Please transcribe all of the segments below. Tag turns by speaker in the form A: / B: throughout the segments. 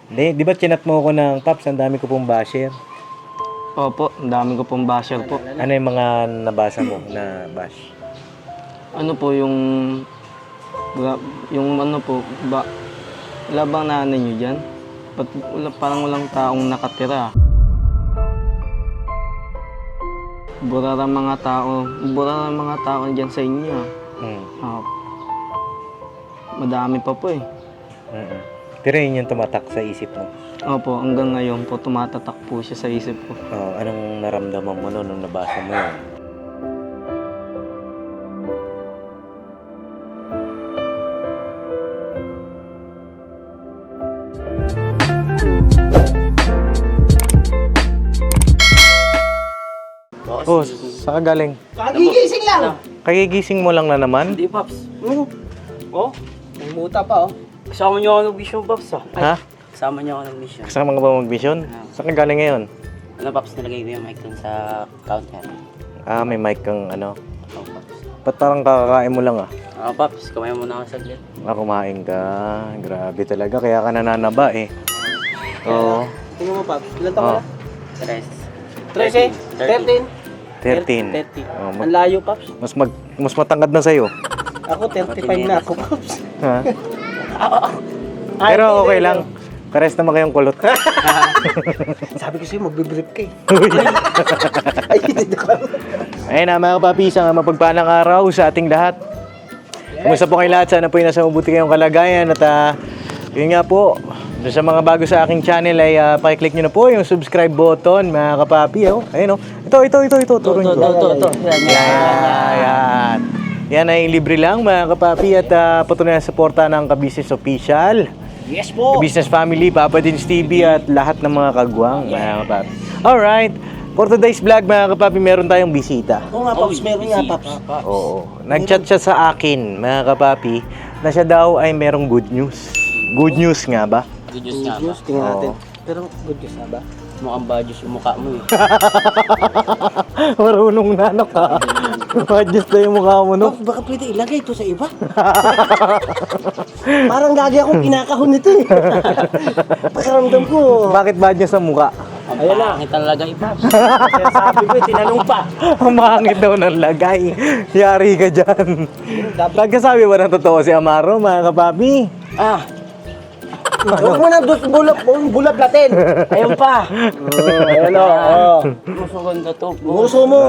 A: Di ba chinat mo ako ng Paps, ang dami ko pong basher?
B: Opo, ang dami ko pong basher po.
A: Ano yung mga nabasa mo na bash?
B: Ano po yung ano po, wala bang nanay nyo dyan? Ba't parang walang taong nakatira? Burara mga tao dyan sa inyo. Ah, madami pa po eh.
A: Pero yun yung tumatak sa isip mo.
B: Opo, hanggang ngayon po tumatatak po siya sa isip ko.
A: Anong naramdaman mo nung nabasa mo yun? Oh, saan ka galing?
C: Kagigising lang!
A: Kagigising mo lang na naman?
D: Hindi, Paps.
C: Oh, may muta pa oh.
D: Kasama niyo ako ng-mission, Paps, ah.
A: Ha?
D: Kasama niyo ako ng-mission.
A: Kasama ka ba mag-mission? Saan ka galing ngayon?
D: Ano, Paps, nilagay ko yung mic dun sa counter.
A: May mic kang ano.
D: Oh, Paps.
A: Ba't parang kakakain mo lang ah?
D: Paps, kumain muna ako saglit.
A: Kumain ka. Grabe talaga. Kaya ka nananaba eh. Oo.
C: Tingnan mo, Paps. Ilan taon ka na?
D: 13.
C: 13?
A: 13.
D: 30.
C: Ang layo, Paps.
A: Mas matangkad na sa'yo.
C: Ako, 35 na ako, Paps.
A: Ha?
C: Ay,
A: Pero
C: hindi,
A: okay
C: hindi.
A: lang. Pares naman kayong kulot.
C: Sabi ko sa'yo, magbibrip ka eh. Ay, hindi ko.
A: Ayun na mga kapapi, isang mapagpalang araw sa ating lahat. Kumusta po kayo lahat? Sana po yung nasa mabuti kayong kalagayan. At yun nga po, doon sa mga bago sa aking channel ay pakiclick nyo na po yung subscribe button mga kapapi. Ayun o. Ito. Turun ko.
D: Ito.
A: Yan. Yan ay libre lang mga kapapi at patuloy na suporta ng Ka-Business Official.
C: Yes po!
A: Business Family, Papa Dins TV at lahat ng mga kagwang mga kapapi. Alright, for today's vlog mga kapapi, meron tayong bisita.
C: Oo nga, Paps. Meron nga, Paps.
A: Oo. Nag-chat siya sa akin mga kapapi na siya daw ay merong good news. Good news nga ba?
D: Good news nga ba?
C: News, tingnan natin.
A: Oo.
C: Pero good news na ba?
D: Mukhang badyos yung mukha mo eh.
A: Marunong na ka. Adjust na yung mukha mo, no?
C: Paps, baka pwede ilagay ito sa iba. Parang gagi akong kinakahon nito eh. Pakiramdam ko.
A: Bakit ba niya sa mukha?
D: Ang
C: Ayan na.
D: pangit ang lagay, Paps.
C: Sabi ko eh, tinanong pa.
A: Ang mangit daw ng lagay. Yari ka dyan. Nagkasabi ba ng totoo si Amaro, mga kapapi?
C: Huwag mo na bulab natin.
D: Ayun pa.
C: Ayan o.
D: Gusto ko na to.
C: Gusto mo.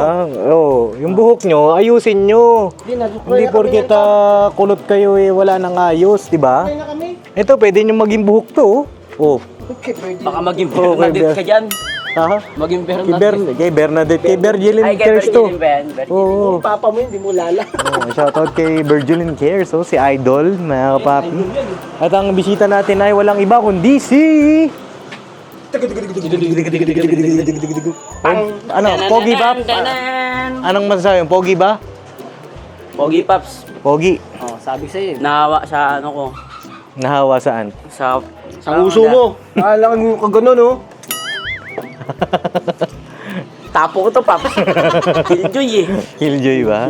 A: Yung buhok nyo, ayusin nyo. Hindi porket kulot kayo eh, wala nang ayos, di ba?
C: na kami.
A: Ito, pwede nyo maging buhok to. Oh.
D: Baka maging Bernadette ka dyan.
A: Ha?
D: Maging
A: Kay
D: Bernadette.
A: Kay Bernadette, kay Bergilin
D: Ay, kay
A: Cares to.
D: Virgilin ba yan?
A: Oo.
C: Papa mo yun, di mo lala.
A: Shoutout kay Virgilin Cares, si Idol, mga kapapi. At ang bisita natin ay walang iba kundi si... Pogi ba? Anong masasabi? Pogi ba?
D: Pogi, Paps.
A: Pogi.
D: Oh, sabi sa'yo. Nahawa sa ano ko.
A: Nahawa saan?
D: Sa
C: Uso mo. Alam mo ka gano'n, no?
D: Tapo ko to, Paps. Killjoy eh.
A: Killjoy ba?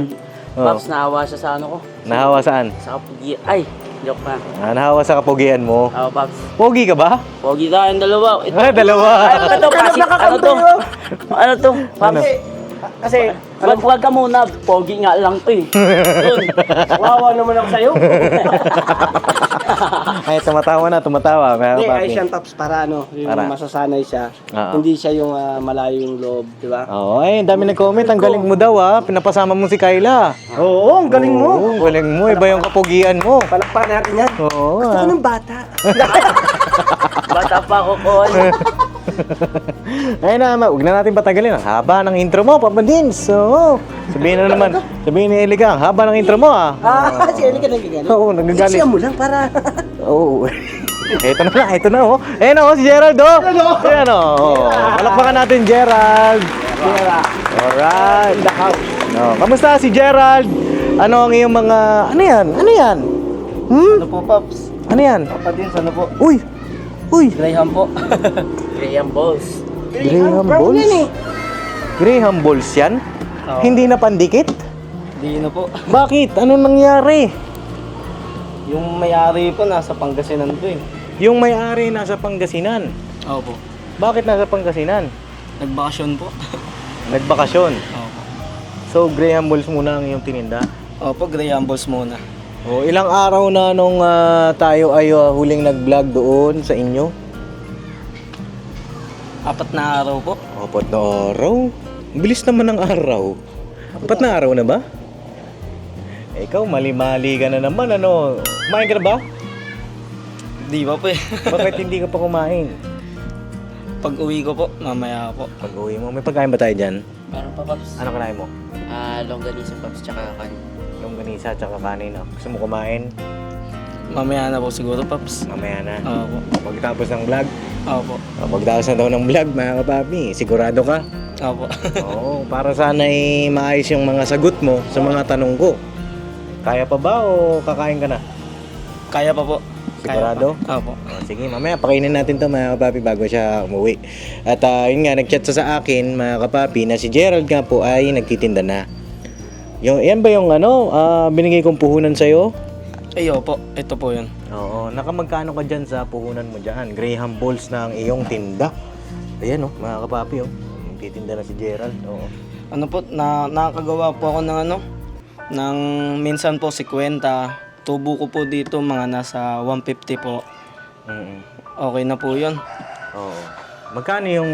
D: Paps, nahawa siya sa ano ko.
A: Nahawa saan?
D: Sa kapugi. Ay, joke na.
A: Nahawa sa kapogian mo.
D: Oo, Paps.
A: Pogi ka ba?
D: Pogi ka, yung dalawa. Ito.
A: Dalawa.
D: Ay, ano to, Paps? Ano to? Ano to? Paps.
C: Kasi,
D: Wag ka muna. Pogi nga lang to eh. Yun.
C: wawa naman ako sa'yo.
A: Ay, tumatawa na, tumatawa. Mga
C: Hindi,
A: kapapi.
C: ay siyang Paps para ano, yung
A: Para?
C: masasanay siya.
A: Oo.
C: Hindi siya yung malayo yung loob, di ba?
A: Oo, ay, ang dami nag-comment. Ang galing mo daw Pinapasama mo si Kyla.
C: Oo, ang galing mo.
A: Oo, galing mo. Iba yung kapogian mo.
C: Palakpakan natin yan.
A: Oo.
C: Gusto ko ng bata.
D: Bata pa ako, Kon.
A: Ayun na, huwag na natin patagalin. Ang haba ng intro mo, Papa Dins. Oo. Sabihin na naman, sabihin ni Eliga, ang haba ng intro mo
C: Si Eli ka nagagalit.
A: Oo, nagagalit.
C: Siya mo lang para...
A: Oo. Ito na oh. Ayun si Gerald Ayan palakpakan natin Gerald. Alright. Kamusta si Gerald? Ano ang iyong mga, ano yan?
C: Ano po, Paps?
A: Ano yan?
C: Papa din, ano po?
A: Uy!
D: Graham po. Graham Balls.
A: Graham
C: Brown
A: Balls?
C: yan eh.
A: Graham Balls yan?
C: Oo.
A: Hindi na pandikit?
C: Hindi na po.
A: Bakit? Ano nangyari?
C: Yung may-ari po nasa Pangasinan po eh.
A: Yung may-ari nasa Pangasinan.
B: Opo.
A: Bakit nasa Pangasinan?
B: Nagbakasyon po.
A: Nagbakasyon.
B: Opo.
A: So, Graham Balls muna ang iyong tininda.
B: Opo, Graham Balls muna.
A: O, ilang araw na nung tayo ay huling nag-vlog doon sa inyo?
B: 4 na araw po.
A: 4 na araw? Ang bilis naman ng araw. 4 na araw na ba? Ikaw, mali-mali ka na naman, ano? Kumain ka na ba?
B: Di ba po eh.
A: Bakit hindi ka pa kumain?
B: Pag uwi ko po, mamaya po.
A: Pag uwi mo, may pagkain ba tayo dyan?
D: Meron pa, Paps.
A: Ano kanain mo?
D: Longganisa, Paps, tsaka kanin.
A: Longganisa tsaka kanin. Gusto mo kumain?
B: Mamaya na po siguro, Paps.
A: Mamaya na.
B: Opo.
A: Pagkatapos ng vlog.
B: Opo.
A: Pagkatapos na daw ng vlog, mga kapapi, sigurado ka?
B: Opo.
A: Oo, para sana ay maayos yung mga sagot mo sa mga tanong ko. Kaya pa ba o kakain ka na?
B: Kaya pa po.
A: Sigurado?
B: Kaya pa. Opo.
A: Sige, mamaya pakainin natin to mga kapapi bago siya umuwi. At yun nga, nag-chat sa akin mga kapapi na si Gerald nga po ay nagtitinda na. Yan ba yung binigay kong puhunan sa'yo?
B: Ay, opo. Ito po yun.
A: Oo, nakamagkano ka dyan sa puhunan mo dyan? Graham Balls na ang iyong tinda. Ayan mga kapapi nagtitinda na si Gerald. Oo.
B: Ano po, nakakagawa po ako ng ng minsan po 50. Tubo ko po dito mga nasa 150 po. Okay na po yun.
A: Oo. Magkano yung,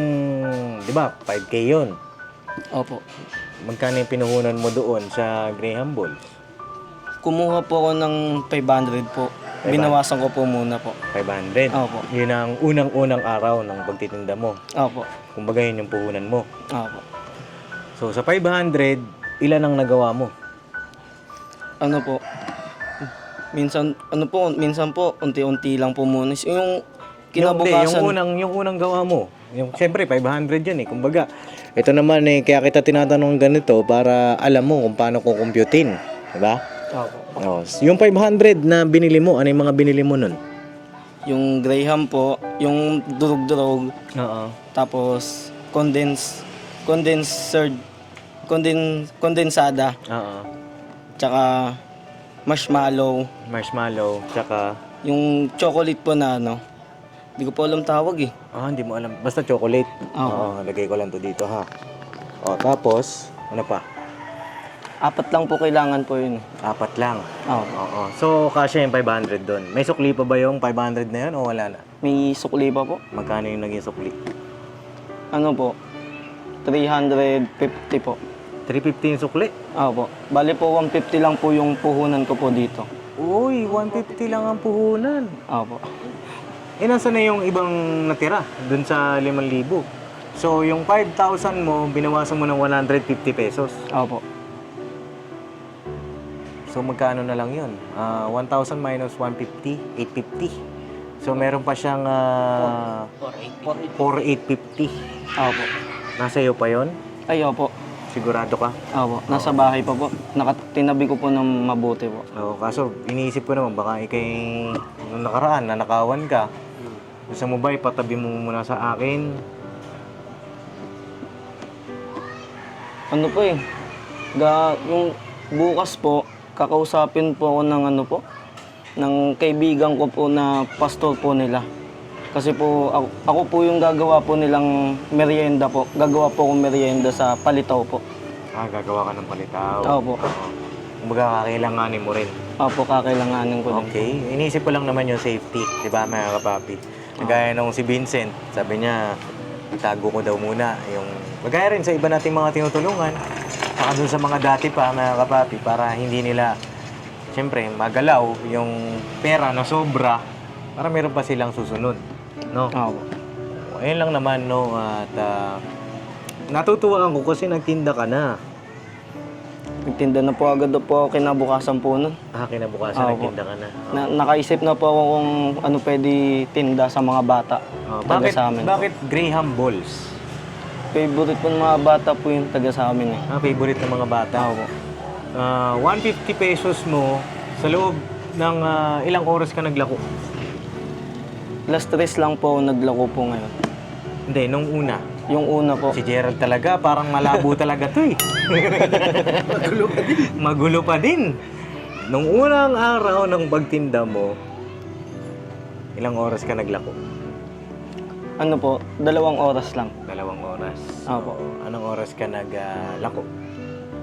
A: di ba, 5K yun?
B: Opo.
A: Magkano yung pinuhunan mo doon sa Graham Balls?
B: Kumuha po ako ng 500 po. Binawasan ko po muna po.
A: 500?
B: Opo.
A: Yun ang unang-unang araw ng pagtitinda mo.
B: Opo.
A: Kumbaga yun yung puhunan mo.
B: Opo.
A: So sa 500, ilan ang nagawa mo?
B: Ano po? Minsan po unti-unti lang po muna. Yung kinabukasan.
A: Yung unang gawa mo. Yung siyempre 500 yan Kumbaga, ito naman kaya kita tinatanong ganito para alam mo kung paano ko computein, 'di ba?
B: Opo.
A: Oh, yung 500 na binili mo, ano yung mga binili mo nun?
B: Yung Graham po, yung durog-durog,
A: Oo.
B: tapos kondensada,
A: Oo.
B: tsaka marshmallow,
A: tsaka
B: yung chocolate po na hindi ko po alam tawag eh.
A: hindi mo alam. Basta chocolate.
B: Oo.
A: Lagay ko lang to dito ha. Tapos, ano pa?
B: 4 lang po kailangan po yun.
A: 4 lang.
B: Oo.
A: So, kasya yung 500 doon. May sukli pa ba yung 500 na yun o wala na?
B: May sukli pa po.
A: Magkano yung naging sukli?
B: Ano po? 350 po.
A: 350 yung sukli?
B: Opo. Bali po 150 lang po yung puhunan ko po dito.
A: Uy, 150 lang ang puhunan.
B: Opo.
A: Nasa na yung ibang natira doon sa 5,000? So, yung 5,000 mo, binawasan mo ng 150 pesos.
B: Opo.
A: So, magkano na lang yun? 1,000 minus 150, 850. So, meron pa siyang 4,850.
B: Opo.
A: Nasa iyo pa yon?
B: Ay, opo.
A: Sigurado ka?
B: Opo. Nasa bahay pa po. Tinabi ko po ng mabuti po.
A: Oo, kaso iniisip ko naman, baka ikay nung nakaraan, nanakawan ka. Gusto mo ba ipatabi mo muna sa akin?
B: Ano po eh. Yung bukas po, kakausapin po ako ng ng kaibigan ko po na pastor po nila. Kasi po, ako po yung gagawa po nilang merienda po. Gagawa po akong merienda sa Palitaw po.
A: Gagawa ka ng palitaw.
B: Opo.
A: Kumbaga, kakailanganin mo rin.
B: Opo, kakailanganin ko din.
A: Okay. Inisip ko lang naman yung safety, di ba mga kapapi? Gaya nung si Vincent, sabi niya, itago ko daw muna yung... Magaya rin sa iba nating mga tinutulungan, saka dun sa mga dati pa mga kapapi, para hindi nila, siyempre, magalaw yung pera na sobra, para meron pa silang susunod. No?
B: Opo.
A: Ayun lang naman, no? At natutuwa ako kasi nagtinda ka na.
B: Nagtinda na po agad po ako kinabukasan po nun.
A: Kinabukasan
B: Opo.
A: nagtinda ka na.
B: Nakaisip na po ako kung ano pwede tinda sa mga bata. Taga sa amin.
A: Bakit Graham Balls?
B: Favorite po ng mga bata po yung taga sa amin eh.
A: Favorite ng mga bata.
B: Opo.
A: 150 pesos mo sa loob ng ilang oras ka naglako?
B: Last 3 lang po ako naglako po ngayon.
A: Hindi, nung una.
B: Yung una po.
A: Si Gerald talaga, parang malabo talaga to eh. Magulo pa din. Nung unang araw ng pagtinda mo, Ilang oras ka naglako?
B: Ano po, 2 oras lang.
A: 2 oras.
B: Opo.
A: Anong oras ka naglako?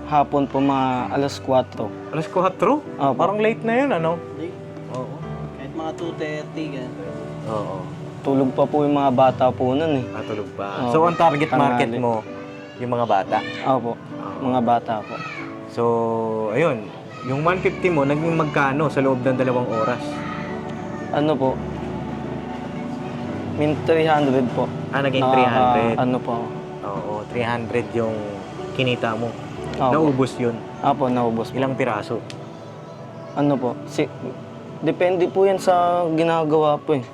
B: Hapon po mga alas 4.
A: Alas 4?
B: Opo.
A: Parang late na yun, ano? Oo.
C: Kahit mga 2:30 yan.
A: Oo.
B: Tulog pa po yung mga bata po nun eh.
A: Matulog pa.
B: Oo.
A: So, ang target market
B: Tanghali.
A: mo, yung mga bata.
B: Opo, mga bata po.
A: So, ayun. Yung 150 mo, naging magkano sa loob ng 2 oras?
B: Ano po, 300 po.
A: Naging
B: Nakaka-
A: 300.
B: Ano po.
A: Oo, 300 yung kinita mo.
B: Opo.
A: Naubos yun.
B: Apo, naubos po.
A: Ilang piraso?
B: Ano po, depende po yan sa ginagawa po eh.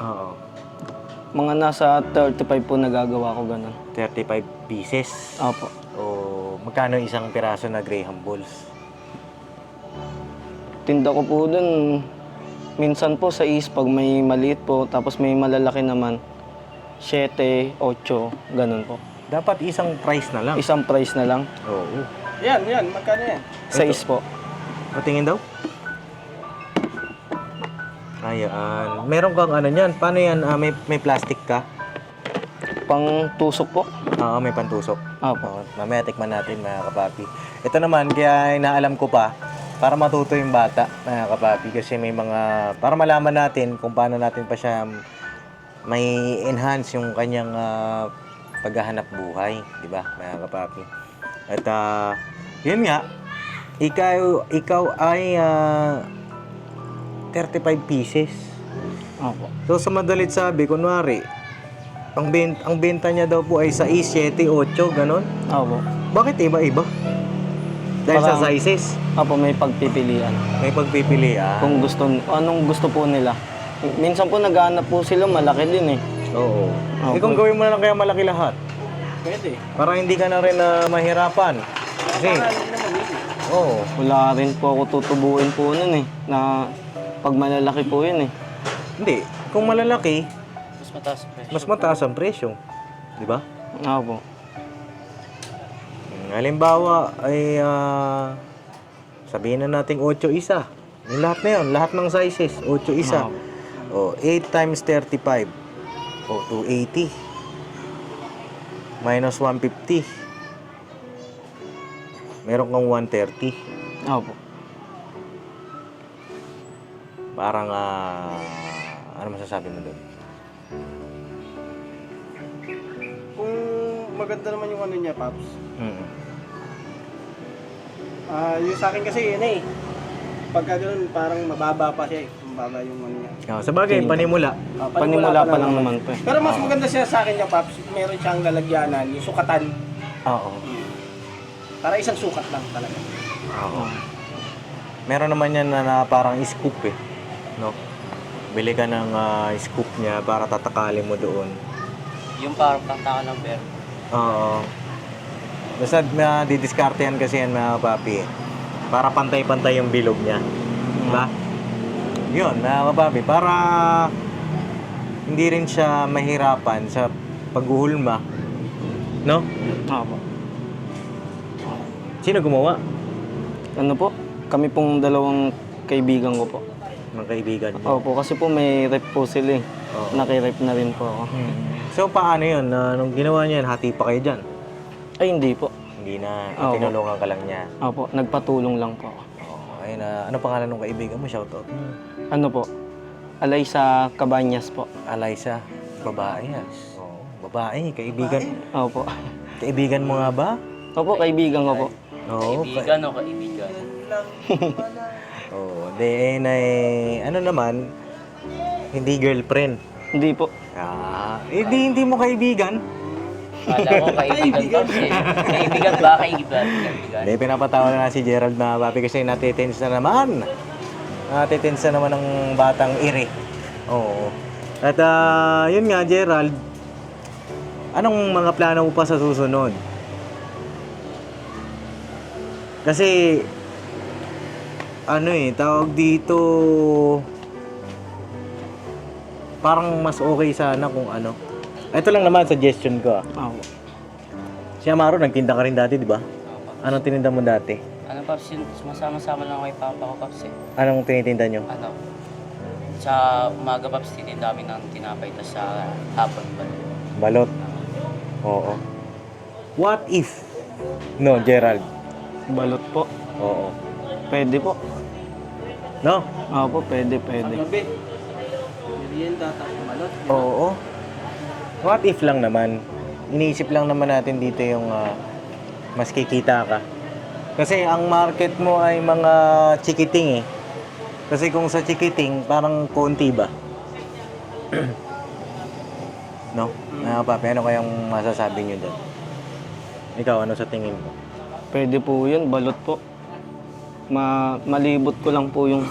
A: Oo.
B: Mga nasa 35 po nagagawa ko ganun.
A: 35 pieces.
B: Opo.
A: O magkano isang piraso na Graham balls?
B: Tinda ko po dun, minsan po sa pag may maliit po, tapos may malalaki naman, 7, 8, ganun po.
A: Dapat isang price na lang.
B: Isang price na lang,
A: Oo.
C: Yan, magkano yan?
B: 6 po.
A: Patingin daw? Ayan. Meron kang ano niyan. Paano yan? May plastic ka?
B: Pang tusok po.
A: Oo, may pantusok.
B: Opo.
A: Mamaya tikman natin mga kapapi. Ito naman, kaya inaalam ko pa, para matuto yung bata, mga kapapi. Kasi may mga, para malaman natin kung paano natin pa siya may enhance yung kanyang paghahanap buhay. Di ba, mga kapapi? At yun nga, ikaw ay 35 pieces.
B: Opo.
A: So sa madalit sabi, kunwari, ang benta niya daw po ay 6, 7, 8, ganon.
B: Opo.
A: Bakit iba-iba? Dahil sa
B: Parang-
A: sizes,
B: Opo, may pagpipilian.
A: may pagpipilian.
B: Kung anong gusto po nila. Minsan po naghahanap po sila, malaki din eh.
A: Oo.
B: Opo.
A: Kung gawin mo na lang kaya malaki lahat.
C: Pwede.
A: Para hindi ka na rin mahirapan. Kasi, oo.
B: Wala rin po ako tutubuin po nun eh, na pag malalaki po yun eh.
A: Hindi. Kung malalaki,
D: Mas mataas pa eh.
A: mas mataas ang presyo. Di ba?
B: Opo.
A: Halimbawa ay sabihin na natin 8 isa. Yung lahat na yun, lahat ng sizes, 8 isa. O, 8 times 35. O, 280. Minus 150. Meron kang 130.
B: Opo.
A: Parang, ano masasabi mo doon?
C: Kung maganda naman yung ano niya, Paps. Yung sa akin kasi yun eh. Pagka ganun, parang mababa pa siya eh. Mababa yung ano niya.
A: Sa bagay, panimula.
B: Panimula pa lang naman po eh.
C: Pero mas maganda siya sa akin niya, Paps. Meron siyang lalagyanan, yung sukatan.
A: Oo.
C: Para isang sukat lang talaga.
A: Oo. Meron naman yan na parang scoop eh. No? Bili ka ng scoop niya para tatakalin mo doon.
D: Yung parang pantaka ng bear.
A: Oo. Basta didiskartehan kasi yan mga papi. Para pantay-pantay yung bilog niya. Diba? Yun, mga papi. Para hindi rin siya mahirapan sa paghuhulma. No?
B: Opo.
A: Sino gumawa?
B: Ano po? Kami pong 2 kaibigan ko po.
A: Mga kaibigan mo.
B: Opo, kasi po may rep po sila eh.
A: Oo.
B: Naki-rep na rin po ako.
A: So, paano yun? Nung ginawa niya yan, hati pa kayo dyan?
B: Ay, hindi po.
A: Hindi na.
B: Oo.
A: Tinulungan ka lang niya.
B: Opo, nagpatulong lang po ako.
A: Oo. Ayun na. Ano pangalan ng kaibigan mo? Shoutout.
B: Ano po? Alay sa Cabanyas po.
A: Alaysa. Babae yan. Oo. Babae. Kaibigan.
B: Opo.
A: Kaibigan mo nga ba?
B: Opo, kaibigan ko po.
A: Oo.
D: Kaibigan o kaibigan?
A: Oo. Then, ano naman, hindi girlfriend.
B: Hindi po.
A: Hindi mo kaibigan.
D: Kala ko kaibigan pa eh. Kaibigan ba? Kaibigan?
A: Hindi, pinapatawa na si Gerald na papi kasi natitense na naman. Natitense na naman ng batang iri. Oo. At yun nga, Gerald, anong mga plano mo pa sa susunod? Kasi, ano tawag dito, parang mas okay sana kung ano. Ito lang naman, suggestion ko.
B: Opo.
A: Si Amaro, nagtinda ka rin dati, di ba? Anong tininda mo dati?
D: Ano Paps, yun, sumasama-sama lang ako kay Papa ko Paps eh.
A: Anong tinitinda nyo?
D: Ano? Sa umaga, Paps, titinda kami ng tinapay. Tapos sa hapon,
A: Balot. Oo. What if? No, Gerald.
B: Balot po.
A: Oo.
B: Pwede po.
A: No?
B: Opo, pwede.
C: Gabi. Merienda, tapos malot.
A: Oo. What if lang naman? Iniisip lang naman natin dito yung mas kikita ka. Kasi ang market mo ay mga chikiting eh. Kasi kung sa chikiting, parang konti ba? No? Papi, ano kayang masasabi nyo doon? Ikaw, ano sa tingin mo?
B: Pwede po yun, balot po. Malibot ko lang po yung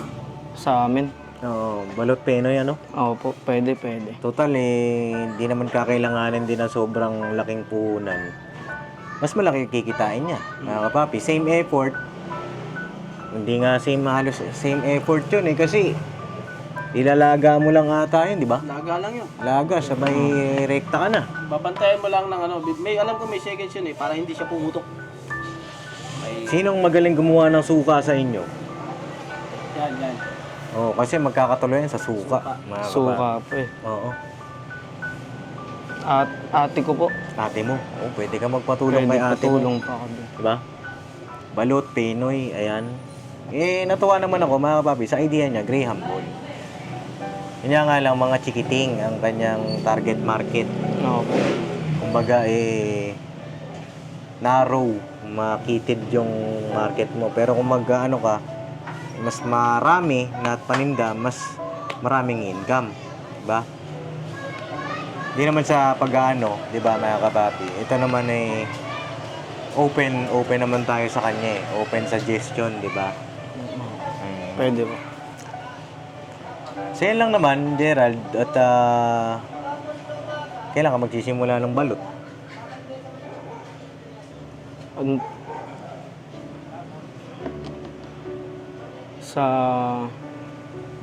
B: sa amin.
A: Oo, balot Pinoy, ano?
B: Opo, pwede.
A: Total hindi naman kakailanganin din na sobrang laking puhunan. Mas malaki kikitain niya, mga kapapi. Same effort. Hindi nga halos same effort yun eh. Kasi ilalaga mo lang ata yun, di ba?
C: Laga lang yun.
A: Laga, sabay rekta ka na.
C: Babantayan mo lang ng ano. Alam ko may seconds yun eh, para hindi siya pumutok.
A: Sinong magaling gumawa ng suka sa inyo?
C: Yan.
A: Oo, kasi magkakatuloy yan sa suka. Mga kapapi.
B: Suka po eh.
A: Oo.
B: At ate ko po.
A: Ate mo. Oo, pwede ka magpatulong kay ate mo.
B: patulong pa ako doon.
A: Diba? Balot, Pinoy, ayan. Natuwa naman ako mga kapapi sa idea niya, Graham Ball. Kanya nga lang mga chikiting ang kanyang target market.
B: Opo.
A: Kumbaga narrow, makitid yung market mo. Pero kung mag-ano ka, mas marami na paninda, mas maraming income. Diba? Hindi naman sa pag-ano, diba mga kapapi? Ito naman open naman tayo sa kanya eh. Open suggestion, diba?
B: Pwede po.
A: So yan lang naman, Gerald, at kailan ka magsisimula ng balot?
B: Sa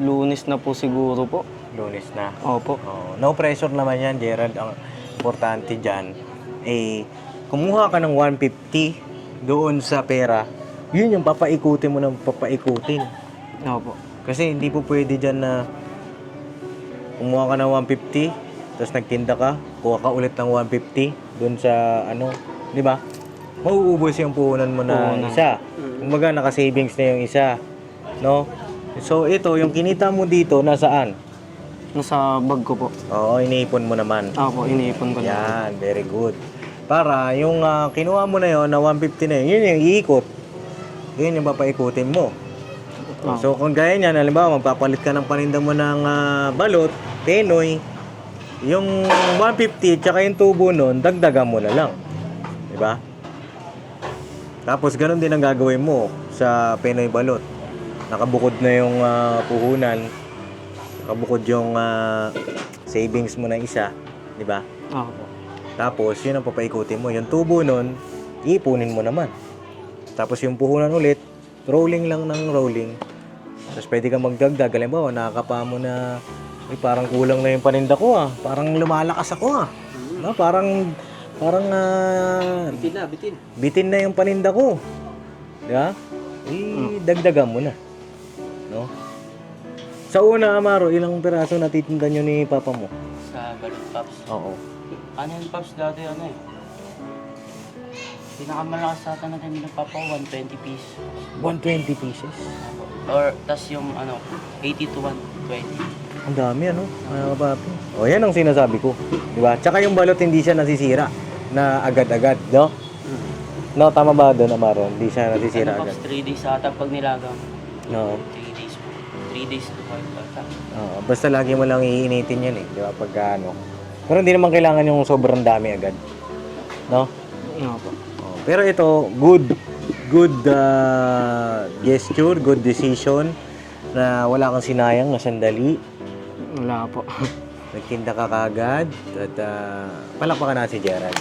B: Lunes na po siguro po.
A: Lunes na.
B: Opo.
A: Oh, no pressure naman yan, Gerald. Ang importante dyan, kumuha ka ng 150 doon sa pera, yun yung papaikutin mo ng papaikutin.
B: Opo.
A: Kasi hindi po pwede dyan na kumuha ka ng 150, tapos nagtinda ka, kuha ka ulit ng 150 doon sa di ba? Mauubos yung puhunan mo na isa. Kumbaga, naka-savings na yung isa. No? So, ito, yung kinita mo dito, nasaan?
B: Nasa bag ko po.
A: Oo, iniipon mo naman.
B: Opo, iniipon ko na.
A: Yan, very good. Para yung kinuha mo na yon na 150 na yun yung iikot. Yun yung papaikutin mo. So kung gaya niyan, halimbawa magpapalit ka ng paninda mo ng balot, Pinoy, yung 150 tsaka yung tubo nun, dagdagan mo na lang. Diba? Tapos ganun din ang gagawin mo sa Pinoy balot. Nakabukod na yung puhunan, nakabukod yung savings mo na isa, diba?
B: Opo.
A: Tapos, yun ang papaikutin mo. Yung tubo nun, ipunin mo naman. Tapos yung puhunan ulit, rolling lang ng rolling. Tapos pwede kang magdagdag. Halimbawa, nakakapa mo na, parang kulang na yung paninda ko Parang lumalakas ako No? Parang bitin na yung paninda ko. Diba? Dagdagan mo na. No? Sa una, Amaro, ilang piraso natitinda nyo ni Papa mo?
D: Sa balot, Paps.
A: Oo.
D: Ano yun, Paps? Dati pinakamalakas sa atin natin nagpapa 120 piece.
A: 120 pieces?
D: Or, tas yung 80 to 120.
A: Ang dami mga kapapi. O yan ang sinasabi ko. Diba? Tsaka yung balot hindi siya nasisira na agad-agad, no? No, tama ba doon, Amaro? Hindi siya nasisira agad.
D: Paps, 3 days ata pag nilagang.
A: No.
D: 3 days po. 3 days to 5 ata.
A: Oo, basta lagi mo lang iinitin yan Di ba? Pagka Pero hindi naman kailangan yung sobrang dami agad. No?
B: Opo.
A: Pero ito, good gesture, good decision na wala kang sinayang na sandali.
B: Wala po.
A: Nagtinda ka kagad at palakpakan na si Gerald.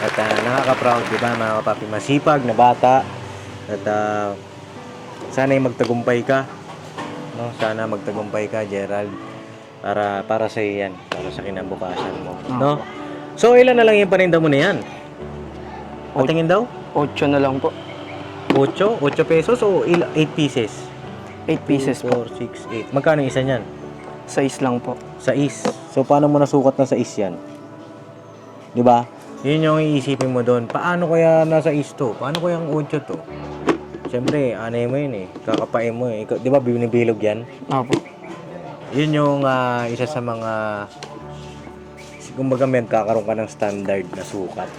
A: At nakaka-proud, di ba, mga kapapi, masipag na bata. At sana'y magtagumpay ka. No? Sana magtagumpay ka, Gerald. Para sa yan, para sa kinabukasan mo. No? So, ilan na lang yung paninda mo na yan? Patingin daw?
B: 8 na lang po.
A: 8 pesos o 8 pieces?
B: 8 pieces po.
A: 4, 6, 8. Magkano isa niyan?
B: Size lang po.
A: 6. So, paano mo nasukat na 6 yan? Di ba? Yun yung iisipin mo doon. Paano kaya nasa 6 to? Paano kaya ang 8 to? Siyempre, anay mo yun eh. Kakapain mo eh. Di ba binibilog yan?
B: Opo.
A: Yun yung isa sa mga kumbaga kakaroon ka ng standard na sukat.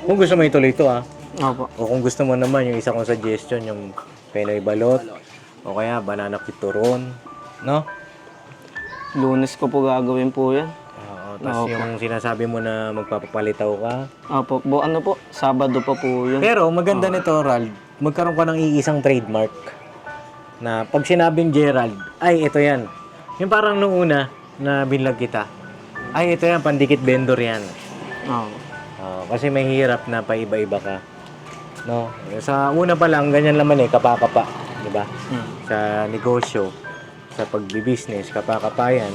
A: Kung gusto mo ituloy ito
B: Opo.
A: o kung gusto mo naman yung isa kong suggestion, yung Penoy Balot o kaya Banana Pituron, no?
B: Lunes ko po gagawin po yan.
A: Oo, tapos yung sinasabi mo na magpapapalitaw ka.
B: Opo. Ano po? Sabado pa po yun.
A: Pero maganda nito, Rald, magkaroon ka ng iisang trademark na pag sinabing Gerald, ay ito yan. Yung parang nung una na binlag kita, ay ito yan, pandikit vendor yan.
B: Opo.
A: Kasi mahirap na paiba-iba ka. No? Sa una pa lang, ganyan naman kapa-kapa. Diba? Sa negosyo, sa pagbibusiness, kapa-kapa yan.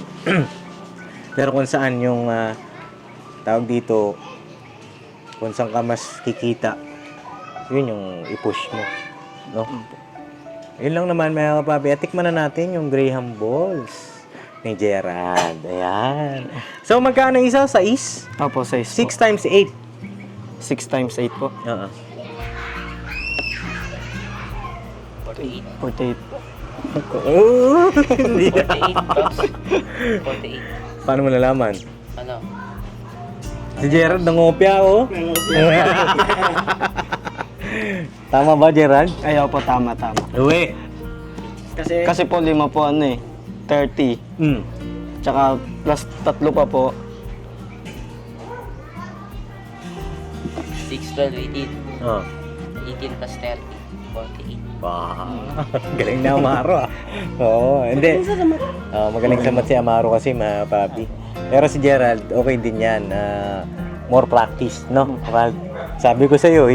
A: Pero kung saan yung tawag dito, kung saan ka mas kikita, yun yung i-push mo. No? Yun lang naman mga kapapi. Tikman na natin yung Graham Balls ni Gerald. Ayan. So, magkano isa? 6?
B: Opo, size
A: 6 times 8.
B: 6 times 8 po.
A: Oo.
B: 48 po.
A: Oh, hindi.
D: 48, boss. 48.
A: Paano mo nalaman?
D: Ano?
A: Si Gerald nangopya, oh. Tama ba, Gerald?
B: Ayaw po, tama.
A: Uwe.
B: Kasi po 5 po 30.
A: Mm.
B: Tsaka plus 3 pa po.
D: 6, 12, 18.
A: Oh.
D: 18 plus 30. 48.
A: Galing na Amaro, Oo, hindi. Magaling sa math si Amaro kasi, mga papi. Pero si Gerald, okay din yan. More practice, no? Sabi ko sa'yo,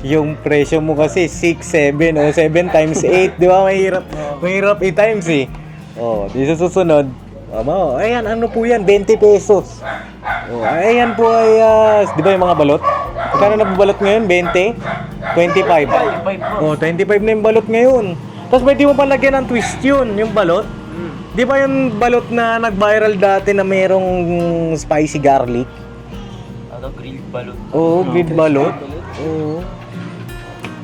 A: yung presyo mo kasi 6, 7, o 7 times 8, di ba? Mahirap 8 times eh. Di sa susunod, ayan, ano po yan? 20 pesos. Ayan po ay, di ba yung mga balot? Magkano nagbabalot ngayon? 20? 25? 25 na yung balot ngayon. Tapos pwede mo palagyan ng twist yun, yung balot. Di ba yung balot na nag-viral dati na merong spicy garlic?
D: Ano? Grilled balot.
A: Oo, grilled balot. Oo.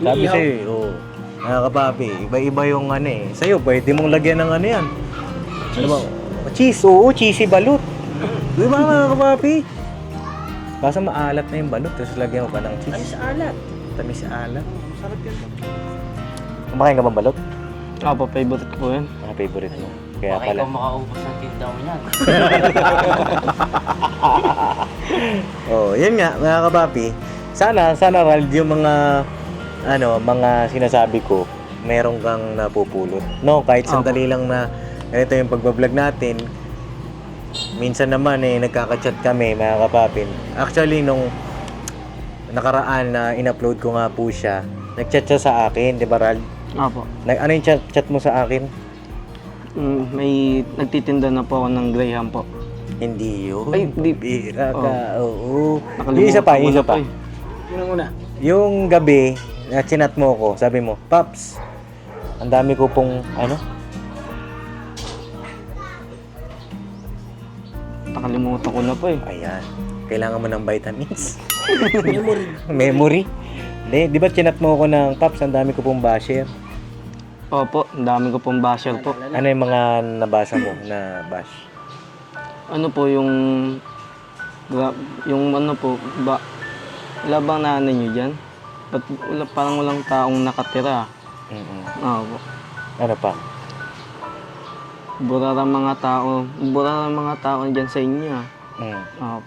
A: Sabi sa'yo, mga kapapi, iba-iba yung sa'yo, pwede mong lagyan ng yan. Ano ba? Cheese, cheesy balot. Di ba mga kapapi? Basta maalat na yung balot, tapos lagyan mo pa ng cheese.
C: Tamis alat.
A: Tamis alat.
C: Sarap yan.
A: Kumakain ka bang balot?
B: Opo, favorite ko po yan.
A: Favorite mo. Kaya
D: Baka
A: pala.
D: ikaw makaubos ng tinda mo yan.
A: Yun nga, mga kapapi. Sana Rald, yung mga sinasabi ko, meron kang napupulot. No, kahit sandali lang na ito yung pagbablog natin. Minsan naman nagkaka-chat kami, mga kapapin. Actually, nung nakaraan na in-upload ko nga po siya, nag-chat siya sa akin, di ba, Rald?
B: Opo.
A: Ano yung chat mo sa akin?
B: May nagtitinda na po ako ng Graham po.
A: Hindi yun.
B: Ay, di.
A: Bira ka. Oo.
B: Nakalimutan
A: Yung isa pa,
B: ko
A: yung
B: na
A: isa pa.
B: po eh.
C: Yun ang una.
A: Yung gabi, na chinat mo ko, sabi mo, Paps, ang dami ko pong,
B: Nakalimutan ko na po eh.
A: Ayan. Kailangan mo ng vitamins. Memory. Di ba chinat mo ko ng, Paps, ang dami ko pong basher?
B: Opo, ang dami ko pong basher po.
A: Ano yung mga nabasa mo na bash?
B: Ano po yung ano po, wala bang naano nyo dyan? Ba't parang walang taong nakatira? Opo.
A: Ano pa?
B: Burara mga tao dyan sa inyo. Opo.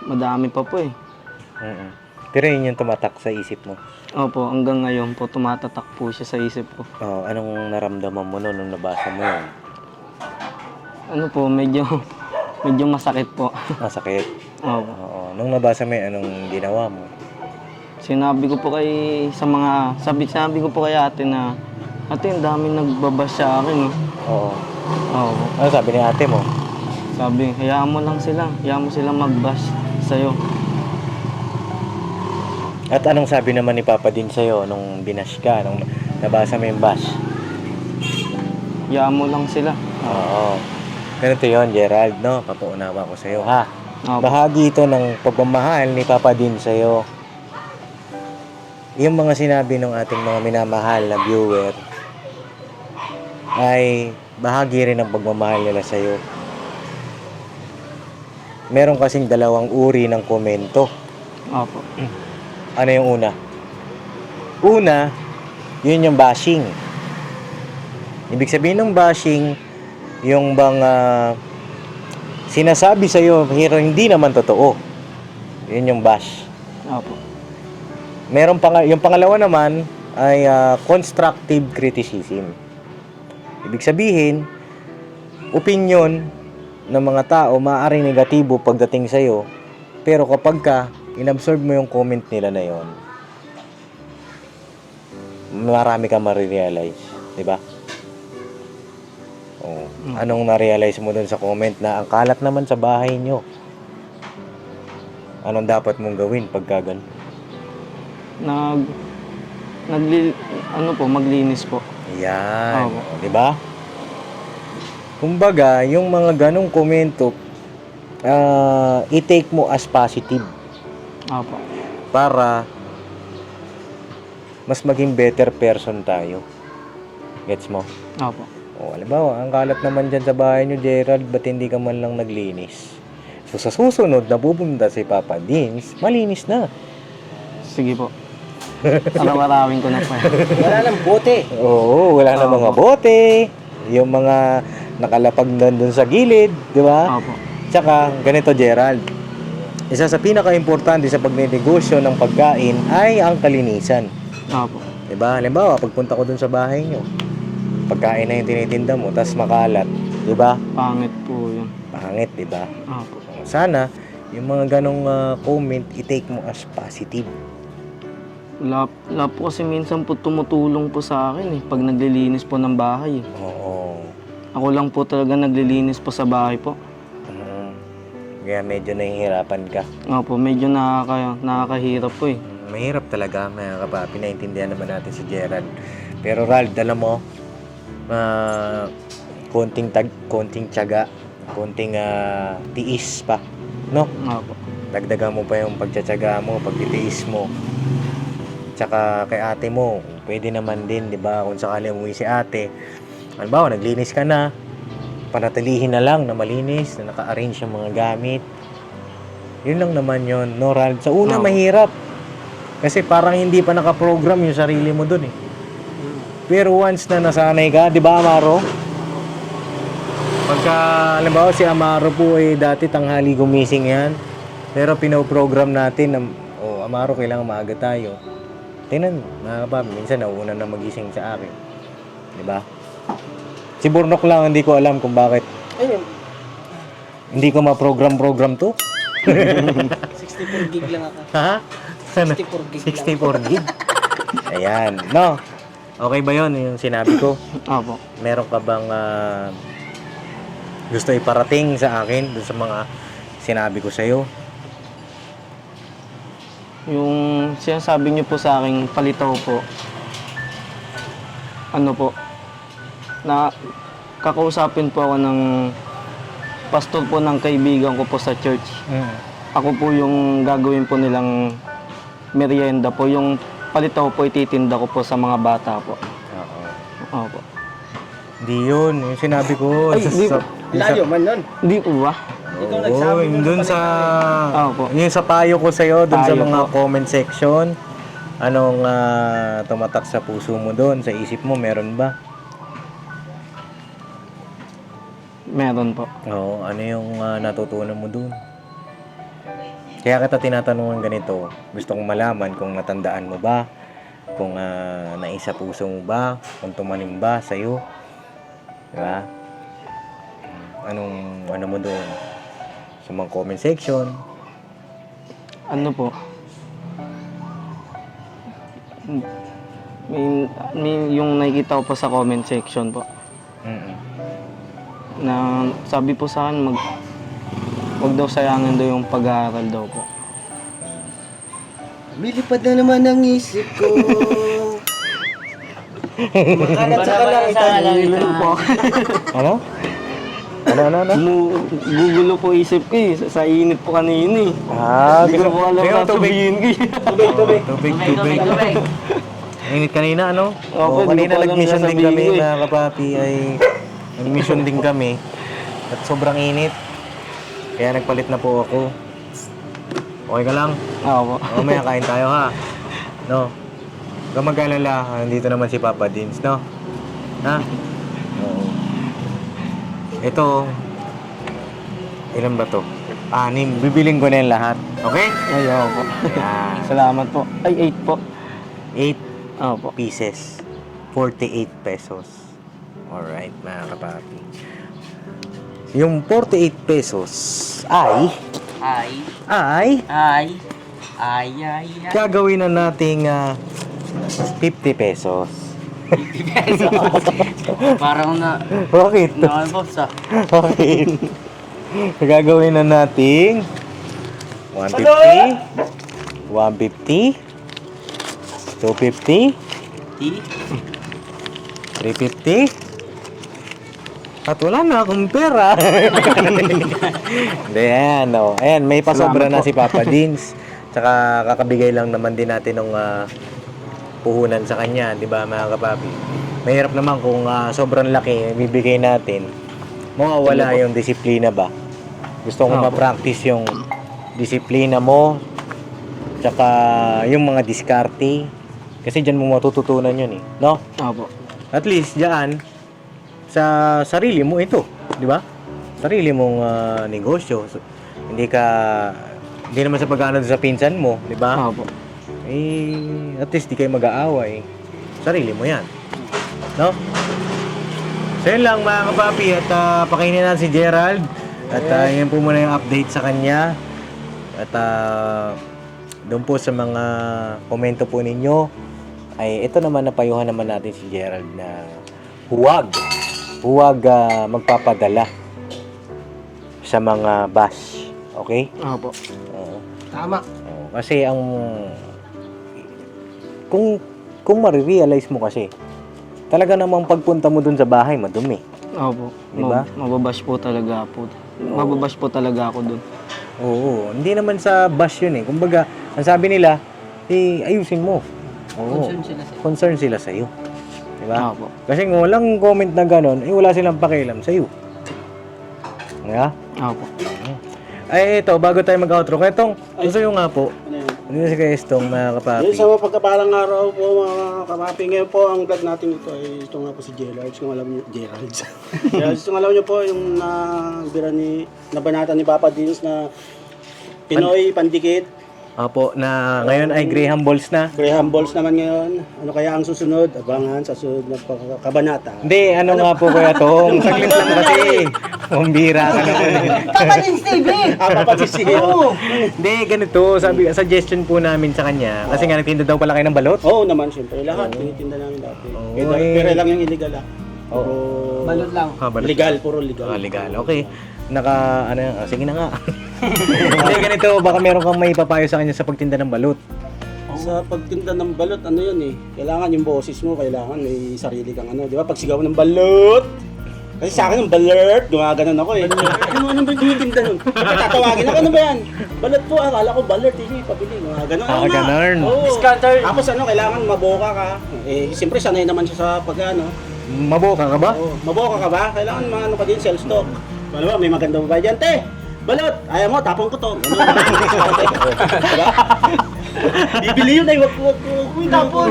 B: Madami pa po eh.
A: Pero yun yung tumatak sa isip mo.
B: Opo, hanggang ngayon po tumatatak po siya sa isip ko.
A: Anong naramdaman mo nung nabasa mo yun?
B: Ano po, medyo masakit po.
A: Masakit?
B: Opo.
A: Oo. Nung nabasa mo yun, anong ginawa mo?
B: Sinabi ko po sinabi ko po kay ate na, ate, ang dami nagbabash sa akin.
A: Oo.
B: Opo.
A: Ano sabi ni ate mo?
B: Sabi, hayaan mo lang sila. Hayaan mo sila mag-bash sa'yo.
A: At anong sabi naman ni Papa din sa'yo nung binash ka, nung nabasa mo yung bash?
B: Yamo lang sila.
A: Oo. Ganito yon Gerald, no? Papaunawa ko sa'yo, ha?
B: Opo.
A: Bahagi ito ng pagmamahal ni Papa din sa'yo. Yung mga sinabi ng ating mga minamahal na viewer ay bahagi rin ng pagmamahal nila sa'yo. Meron kasing dalawang uri ng komento.
B: Opo.
A: Ano yung una? Una, yun yung bashing. Ibig sabihin ng bashing, yung bang sinasabi sa'yo, pero hindi naman totoo. Yun yung bash.
B: Opo.
A: Yung pangalawa naman ay constructive criticism. Ibig sabihin, opinion ng mga tao maaaring negatibo pagdating sa'yo, pero kapag ka inabsorb mo yung comment nila na yon, marami ka marirealize, di ba? Oh, anong na-realize mo dun sa comment na ang kalat naman sa bahay nyo? Anong dapat mong gawin pagka ganun?
B: Maglinis po.
A: Yan,
B: Opo.
A: di ba? Kumbaga, yung mga ganong komento, i-take mo as positive
B: Opo.
A: para mas maging better person tayo. Gets mo?
B: Opo.
A: O, halimbawa, ang kalat naman dyan sa bahay nyo, Gerald, ba't hindi ka man lang naglinis? So, sa susunod na pupunta si Papa Dins, malinis na.
B: Sige po. Araw-arawin ko na po.
C: Wala lang bote.
A: Oo, wala na mga bote, yung mga nakalapag doon sa gilid, di ba?
B: Opo.
A: Tsaka, ganito, Gerald, isa sa pinaka-importante sa pagnenegosyo ng pagkain ay ang kalinisan.
B: Opo.
A: Di ba? Halimbawa, pagpunta ko dun sa bahay nyo, pagkain na yung tinitinda mo, tas makalat, di ba?
B: Pangit po yun.
A: Pangit, di ba?
B: Opo.
A: Sana, yung mga ganong comment, i-take mo as positive.
B: Wala po kasi minsan po tumutulong po sa akin pag naglilinis po ng bahay.
A: Oo.
B: Ako lang po talaga naglilinis po sa bahay po.
A: Kaya medyo nahihirapan ka.
B: Opo, medyo nakakahirap po eh.
A: Mahirap talaga, mga kapapi. Naintindihan naman natin si Gerald. Pero Rald, alam mo, konting tiyaga, konting tiis pa. No?
B: Opo.
A: Dagdagan mo pa yung pagtsatsaga mo, pagtitiis mo. Tsaka kay ate mo, pwede naman din, di ba? Kung sakali umuwi si ate, halimbawa, naglinis ka na, panatilihin na lang na malinis, na naka-arrange yung mga gamit. Yun lang naman yun, no, Rald? Sa una, mahirap. Kasi parang hindi pa nakaprogram yung sarili mo dun eh. Pero once na nasanay ka, di ba, Amaro? Pagka, halimbawa, si Amaro po eh, dati tanghali gumising yan. Pero pinoprogram natin na, Amaro, kailangan maaga tayo. Tingnan, mga kapap, minsan nauuna na magising sa akin. Di ba? Si Burnok lang, hindi ko alam kung bakit.
C: Ayun,
A: Hindi ko ma-program to.
C: 64 gig lang ako.
A: Ha?
C: 64 gig lang.
A: 64 gig? Ayan. No? Okay ba yun, yung sinabi ko?
B: Opo.
A: Meron ka bang gusto iparating sa akin dun sa mga sinabi ko sa'yo?
B: Yung sinasabi niyo po sa akin, palitaw po. Ano po? Na kakausapin po ako ng pastor po ng kaibigan ko po sa church. Ako po yung gagawin po nilang merienda po. Yung palitaw po ititinda ko po sa mga bata po.
A: Oo.
B: Opo.
A: Hindi yun. Yung sinabi ko.
B: Ay, di po.
C: Layo man nun.
B: Hindi po ba?
C: Ikaw nagsabi nun
A: dun
C: sa
A: sa...
B: Opo.
A: Yung sa payo ko sa'yo, dun sa
B: Payo
A: mga
B: po.
A: comment section, anong tumatak sa puso mo dun, sa isip mo, meron ba?
B: Meron po.
A: Oo, ano yung natutunan mo dun? Kaya kita tinatanungan ganito, gusto kong malaman kung natandaan mo ba, kung naisa puso mo ba, kung tumanim ba sa'yo. Diba? Ano mo dun? Sa mga comment section.
B: Ano po? Yung nakikita ko po sa comment section po. Na sabi po sa akin, wag daw sayangin daw yung pag-aaral daw po.
C: Milipad na naman ang isip ko. Kalat sa kalat
B: Gugulo po.
A: Ano? Ano?
B: Gugulo po isip ko eh. Sa init po kanina eh.
A: Gusto
B: Hindi ko po alam
A: Tingnan mo,
B: na sabihin ko eh.
A: Tubig. Init kanina, ano?
B: Opo,
A: Oo,
B: di ko
A: kanina
B: pa alam
A: nag-mission din
B: sasabihin
A: kami,
B: ko eh.
A: mga kapapi, nag-mission din kami. At sobrang init. Kaya nagpalit na po ako. Okay ka lang?
B: Opo.
A: Mamaya kain tayo, ha? No? Huwag kang mag-alala. Nandito naman si Papa Dins, no? Ha? Oo. Ito, ilan ba to? 6. Bibiling ko na yung lahat. Okay?
B: Ay, opo.
A: Yan.
B: Salamat po. Ay, 8 po.
A: 8
B: Opo.
A: pieces. 48 pesos. Alright, mga kapapi. Yung 48 pesos ay gagawin na nating 50 pesos.
D: Parang na,
A: Bakit?
D: Pops ah.
A: Bakit? Gagawin na nating 150, 150, 250, 350, at wala na akong pera. Hindi, ayan, no. Ayan, may pasobra na si Papa Dins. Tsaka kakabigay lang naman din natin ng puhunan sa kanya, di ba mga kapapi? Mahirap naman kung sobrang laki bibigay natin, mawawala yung disiplina ba? Gusto ko ma-practice yung disiplina mo, tsaka yung mga diskarte. Kasi dyan mo matututunan yun eh, no?
B: Opo.
A: At least dyan, sa sarili mo ito, di ba? Sarili mong negosyo. So, hindi naman sa pag-ano sa pinsan mo, di ba?
B: Opo.
A: At least di kayo mag-aaway. Sarili mo yan. No? So yun lang mga kapapi, at pakainin natin si Gerald. At yan po muna yung update sa kanya. At doon po sa mga komento po ninyo, ay ito naman, napayuhan naman natin si Gerald na huwag magpapadala sa mga bash. Okay?
B: Opo.
A: Oo.
C: Tama.
A: Oo, kasi kung marirealize mo kasi, talaga namang pagpunta mo dun sa bahay, madumi.
B: Opo.
A: Diba?
B: Mababash po talaga po. Mababash po talaga ako dun.
A: Oo, hindi naman sa bash yun eh. Kumbaga, ang sabi nila, ayusin mo. Oo. Concern sila sa'yo. Diba?
B: Opo.
A: Kasi kung walang comment na gano'n, wala silang pakialam sa'yo. Diba?
B: Opo.
A: Ay, ito, bago tayo mag-outro, kaya gusto nyo nga po,
C: Ano yun?
A: hindi na si Kuya Estong, mga kapapi.
C: Yun sa mga pagkapalang araw po mga kamapi. Ngayon po ang vlog natin ito ay ito nga po si Gerald. Kung alam niyo, Gerald. Kung alam niyo po yung nabanatan ni Papa Dins na Pinoy Pandikit.
A: Opo, na ngayon ay Graham Balls na.
C: Graham Balls naman ngayon. Ano kaya ang susunod? Abangan sa susunod na kabanata.
A: Hindi, ano nga po Kuya Tong? Saglit lang kasi. Kumbira ka naman.
D: Papa Dins TV!
C: Papa Dins
A: Hindi, ganito. Suggestion po namin sa kanya. Kasi nga nagtinda daw pala kayo ng balot.
C: Oo naman, siyempre. Lahat. Tinitinda namin dati. Pero lang yung illegal ah. Puro
D: Balot lang.
A: Balot.
C: legal, puro legal.
A: Legal. Okay. Sige na nga. Hindi, ganito. Baka meron kang may papayo sa kanya sa pagtinda ng balot.
C: Sa pagtinda ng balot, ano yun eh. Kailangan yung boses mo, kailangan may sarili kang ano. Di ba? Pag sigaw ng balot. Kasi sa akin yung balot, gumaganon ako eh. Ano ba yung tinitinda nun? Tatawagin ako, ano ba yan? Balot po, akala ko balot. Hindi, pabili. Gumaganon. Oo nga.
A: Ganun.
C: Oo.
D: Discounter.
C: Tapos ano, kailangan maboka ka. Eh, siyempre sanay naman siya sa pag-ano.
A: Maboka ka ba?
C: Oo. Maboka ka ba? Kailangan ano ka din, sell stock. Ano ba, may maganda ba dyan, te? Balot! Ayaw mo, tapong ko to. Diba? Bibili yun ay wag tapon.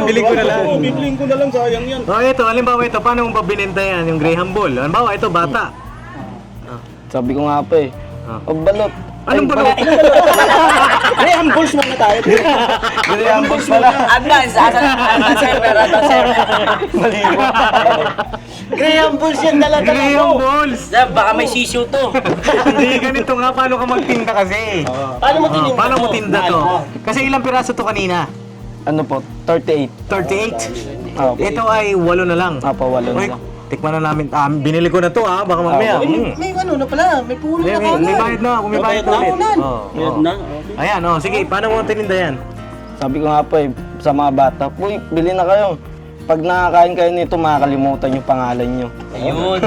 A: Biling ko na lang.
C: Oo, bibiliin ko na lang, sayang yan.
A: Oh, ito, halimbawa ito, paano mo babinenta yan, yung Graham Ball? Halimbawa, ito, bata.
B: Sabi ko nga po eh. Balot.
A: Anong balot?
C: Graham Balls muna tayo.
B: Graham Balls pala.
D: Advance, advance.
B: Mali po.
C: Graham Balls yan talaga.
A: Graham Balls!
D: Baka may sisyo to.
A: Hindi, ganito nga, paano ka magtinda kasi?
C: Paano mo tininda?
A: Paano mo tinda to? Kasi ilang piraso to kanina?
B: Ano po? 38.
A: 38?
B: Opo.
A: Ito ay 8 na lang.
B: Opo, 8 na
A: Uy,
B: lang.
A: tikman na namin. Binili ko na to baka mamaya.
C: May ano na pala, may puno
A: May,
C: na
A: may,
C: kanan.
A: may bayad na, kung may bayad na ulit. Oo,
C: Bayad
A: oo.
C: na, okay.
A: Ayan, sige, paano mo tininda yan?
B: Sabi ko nga po eh, sa mga bata, uy, bili na kayo. Pag nakakain kayo nito, makakalimutan yung pangalan nyo.
D: Ayun.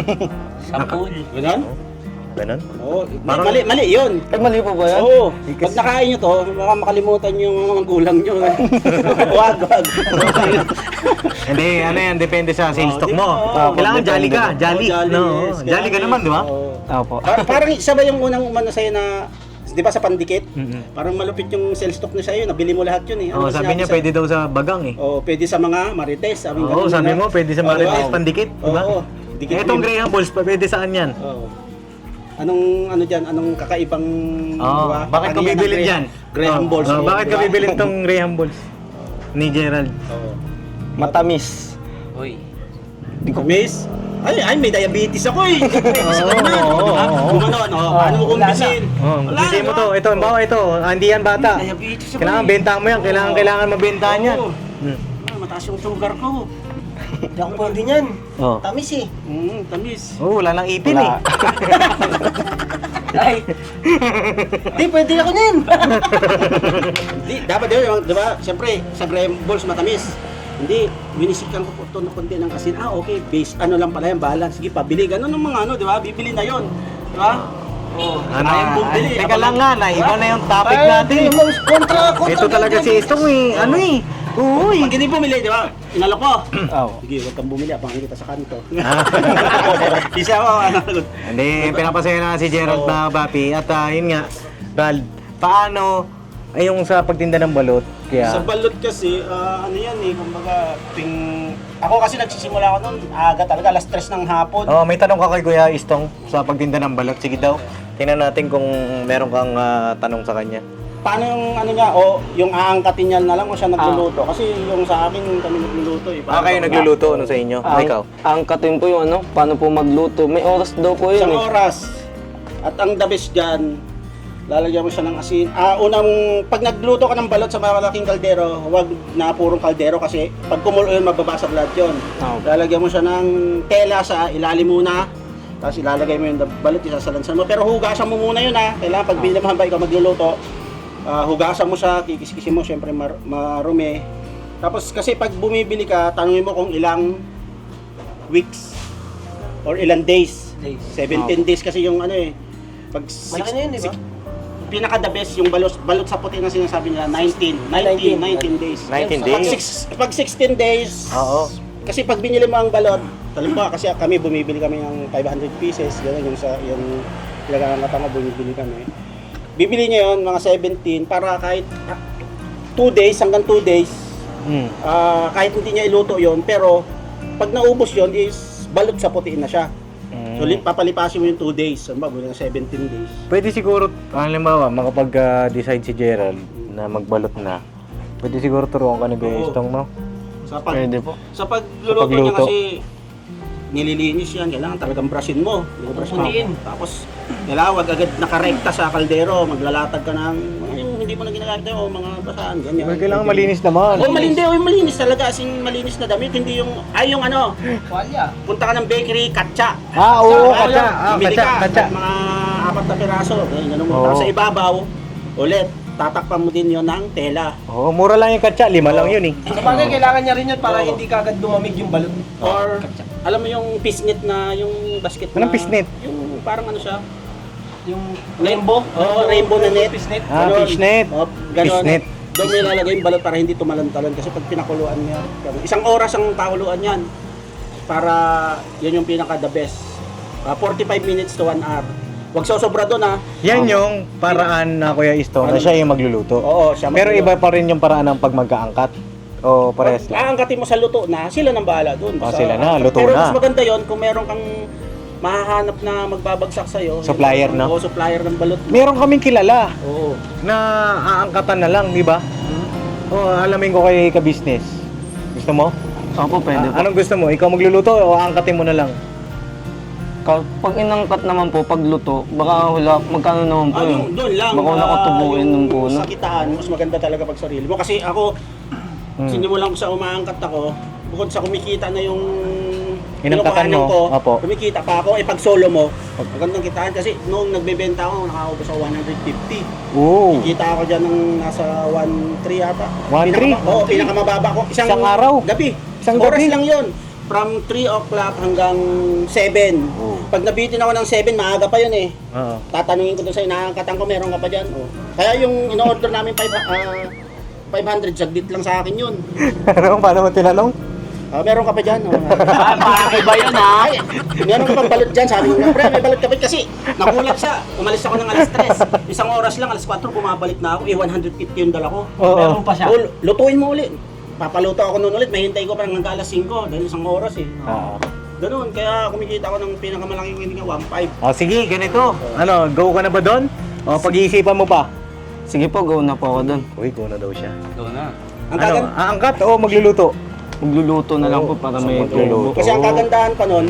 D: Sampul.
C: Ganon?
A: Ganon?
C: Oo.
A: Parang-
C: Mali yun.
B: Ay, mali po ba yan?
C: Oo. Pag nakain nyo to, baka makalimutan yung mga gulang nyo. Wag.
A: Hindi, ano yan, depende sa sales stock mo. Kailangan jolly ka, jolly. No, jolly ka naman, di ba?
B: Opo.
C: Parang isa ba yung unang umano sa'yo na, di ba sa pandikit? Parang malupit yung sales stock niya sa'yo, nabili mo lahat yun eh.
A: Oo,
C: ba
A: sabi
C: sinabi
A: niya
C: sa'yo?
A: pwede daw sa bagang eh.
C: Oo, pwede sa mga marites.
A: Oo, sabi mo pwede sa Marites pandikit, di ba?
C: Oo. Dikit
A: Eh, itong
C: mo yun.
A: Graham Balls, pwede saan yan?
C: Oo. Anong ano diyan? Anong kakaibang
A: Oo,
C: diba?
A: bakit ka
C: Ano yan,
A: bibilin
C: ang
A: dyan?
C: Graham Balls.
A: Oo,
C: mo,
A: bakit ka
C: diba?
A: bibilin tong Graham Balls? Ni Gerald.
C: Oo.
B: Matamis.
D: Uy.
C: Miss? Ay, may diabetes ako eh. Isa ka na.
A: Oo,
C: Diba?
A: oo.
C: Gumanon, paano mo kumbisin?
A: Oh, kasi mo to. Ito, bawa ito. Hindi yan bata.
C: Diabetes ako
A: Kailangan
C: eh.
A: bentahan mo yan. Kailangan mabentahan yan.
C: Oo.
A: Hmm.
C: Mataas yung sugar ko.
D: Hindi ako pwede niyan.
A: Oh.
D: Tamis eh.
C: Tamis.
A: Oh, wala nang ipin eh.
D: Ay. Hindi, pwede ako niyan.
C: Hindi, dapat yun, di ba? Siyempre, sa Graham Balls matamis. Hindi, binisikan ko po ito ng konti ng asin. Okay, base, ano lang pala yung balance. Sige, pabili. Ganun ng mga ano, di ba? Bibili na yun. Di ba? Oo.
A: Ano?
C: Ayaw bumili.
A: Teka lang nga, iba na yung topic natin.
D: Kontra.
A: Ito talaga si Istong eh. Ano eh? Uy.
C: Pag hindi bumili, di ba? Inalok ko.
B: Oo.
C: Sige, huwag kang bumili. Abangan kita sa kanto. Isa ako, ano.
A: Hindi, pinapasaya na si Gerald na Bapi. At yun nga, Brad, paano ay yung sa pagtinda ng balot?
C: Sa
A: Kaya,
C: balot kasi, ano yan eh, kumbaga, ako kasi nagsisimula ako noon, aga talaga, alas 3 ng hapon.
A: oh, may tanong ka kay Kuya Istong sa pagtinda ng balot. Sige daw, tingnan natin kung meron kang tanong sa kanya.
C: Paano yung ano niya, yung aangkatin niya na lang o siya nagluluto? Kasi yung sa akin, kami nagluluto eh.
A: Kayo nagluluto, ano sa inyo? Ikaw?
B: Ang katin po yung ano, paano po magluto. May oras daw po yun
C: Isang
B: eh.
C: oras. At ang the best dyan, lalagyan mo siya ng asin. Pag nagluto ka ng balot sa malaking kaldero, huwag na purong kaldero kasi pag kumulo yun, mababasag lahat yun. Lalagyan mo siya ng tela sa ilalim muna. Tapos ilalagay mo yung balot, isasalansan mo. Pero hugasan mo muna yun ha. Kailangan pag binamahan ba ikaw magluluto, hugasan mo siya, kikis-kisin mo, syempre marumi. Tapos kasi pag bumibili ka, tanungin mo kung ilang weeks or ilang days. 17 days kasi yung ano eh. Pag
D: Malaki na yun, di ba?
C: Pinaka the best yung balot sa puti na sinasabi nila 19 days.
A: 19 days?
C: Pag 16 days.
A: Oo.
C: Kasi pag binili mo ang balot, halimbawa kasi kami bumibili kami ng 500 pieces, gano'n yung pinagkakangatan mo bumibili kami. Bibili niya yun, mga 17, para kahit 2 days hanggang 2 days, kahit hindi niya iluto yon, pero pag naubos yon is balot sa putiin na siya. So papalipasin mo yung 2 days, halimbawa ng 17 days.
A: Pwede siguro, halimbawa, makapag-decide si Gerald na magbalot na. Pwede siguro turuan ka ni Kuya
C: Oo.
A: Istong, no?
B: Pwede po.
C: Sa pagluluto niya
A: pagluto.
C: kasi nililinis yan, kailangan talagang brushin mo.
D: Puniin.
C: Tapos kailangan wag agad nakarekta sa kaldero, maglalatag ka ng yung hindi mo na ginagawa o mga basahan, ganyan.
A: Kailangan malinis naman.
C: Malinis talaga, as in malinis na damit, hindi yung, yung ano,
D: Walya.
C: punta ka ng bakery, katsa.
A: Oo,
C: Ah,
A: katsa.
C: bibili
A: Katsa.
C: Mga 4 na piraso, ganyan mo.
A: Oo.
C: Tapos sa ibabaw, ulit, tatakpan mo din yon ng tela.
A: Oo, mura lang yung katsa. 5 lang yun eh.
D: Sa bagay, kailangan niya rin yun para
C: Oo.
D: hindi kagad dumamig yung balot.
C: Or, alam mo yung fishnet na, yung basket na...
A: Anong fishnet?
C: Yung parang ano siya,
D: Yung rainbow.
C: Oo, rainbow na net.
D: Fishnet.
C: Ganon.
A: Fishnet.
C: Ganon.
A: Fishnet.
C: Doon may lalagay yung balot para hindi tumalon-talon kasi pag pinakuluan niya, ganon. 1 oras ang pakuluan yan para yan yung pinaka the best. 45 minutes to 1 hour. Huwag sosobra doon ha.
A: Yan yung paraan na Kuya Istong na siya yung magluluto.
C: Oo, siya
A: Pero
C: magluluto.
A: iba pa rin yung paraan ng pag magkaangkat. O parehas lang.
C: Aangkatin mo sa luto na, sila nang bahala doon.
A: Sila na, luto
C: pero
A: na.
C: mas maganda yon kung meron kang mahahanap na magbabagsak sa'yo.
A: Supplier, no?
C: Oo, supplier ng balot.
A: Meron kaming kilala
C: Oo.
A: na aangkatan na lang, di ba? O, alamin ko kay ka-business. Gusto mo?
B: Opo, pwede po.
A: Anong gusto mo? Ikaw magluluto o aangkatin mo na lang?
B: Pag inangkat naman po, pagluto, baka wala, magkano naman po yun?
C: Doon lang.
B: Baka wala katubuin
C: yung
B: ng puno.
C: Sa kitaan, mas maganda talaga pag sarili mo. Kasi ako, sinimulan ko sa umaangkat ako, bukod sa kumikita na yung
A: Inangkatan
C: kinukuhanan
A: mo,
C: ko,
A: opo.
C: kumikita pa ako, pag solo mo, magandang kitaan kasi noong nagbebenta ako, nakakaubos ako 150.
A: Oo.
C: Kita ako dyan ng nasa 1.3 yata.
A: 1.3?
C: Oo, pinakamababa ko.
A: Isang araw?
C: Gabi.
A: Isang
C: Oras
A: gabi?
C: lang yun. From 3 o'clock hanggang 7.
A: Oh.
C: Pag nabitin ako ng 7, maaga pa yun eh.
A: Oo.
C: Tatanungin ko doon sa inaangkatan ko, meron ka pa dyan. Oh. Kaya yung in-order namin 500, saglit lang sa akin yun.
A: Ano? Paano mo tinanong?
C: Meron ka pa dyan. Oh.
D: Parang iba yun ha.
C: Ay, meron ka pang balot dyan. Sabi ko, pre, may balot ka pa kasi nagulat siya. Umalis ako ng alas 3. Isang oras lang, alas 4, bumabalik na ako. 150 yung dala ko.
A: Oo.
D: Meron pa siya.
C: Oh, lutuin mo ulit. Papaluto ako noon ulit. Mahintay ko parang hanggang alas 5 dahil isang oras eh.
A: Oo.
C: Ganun, kaya kumikita ako ng pinakamalaking kinika, 1.5.
A: O sige, ganito. Ano, go ka na ba doon? O pag-iisipan mo pa?
B: Sige po, go na po ako doon.
A: Uy, go na daw siya.
D: Doon na.
C: Ang
A: Ano,
C: kagan-
A: aangkat o magluluto?
B: Magluluto na lang po para may
A: magluluto.
C: Kasi ang kagandahan pa noon,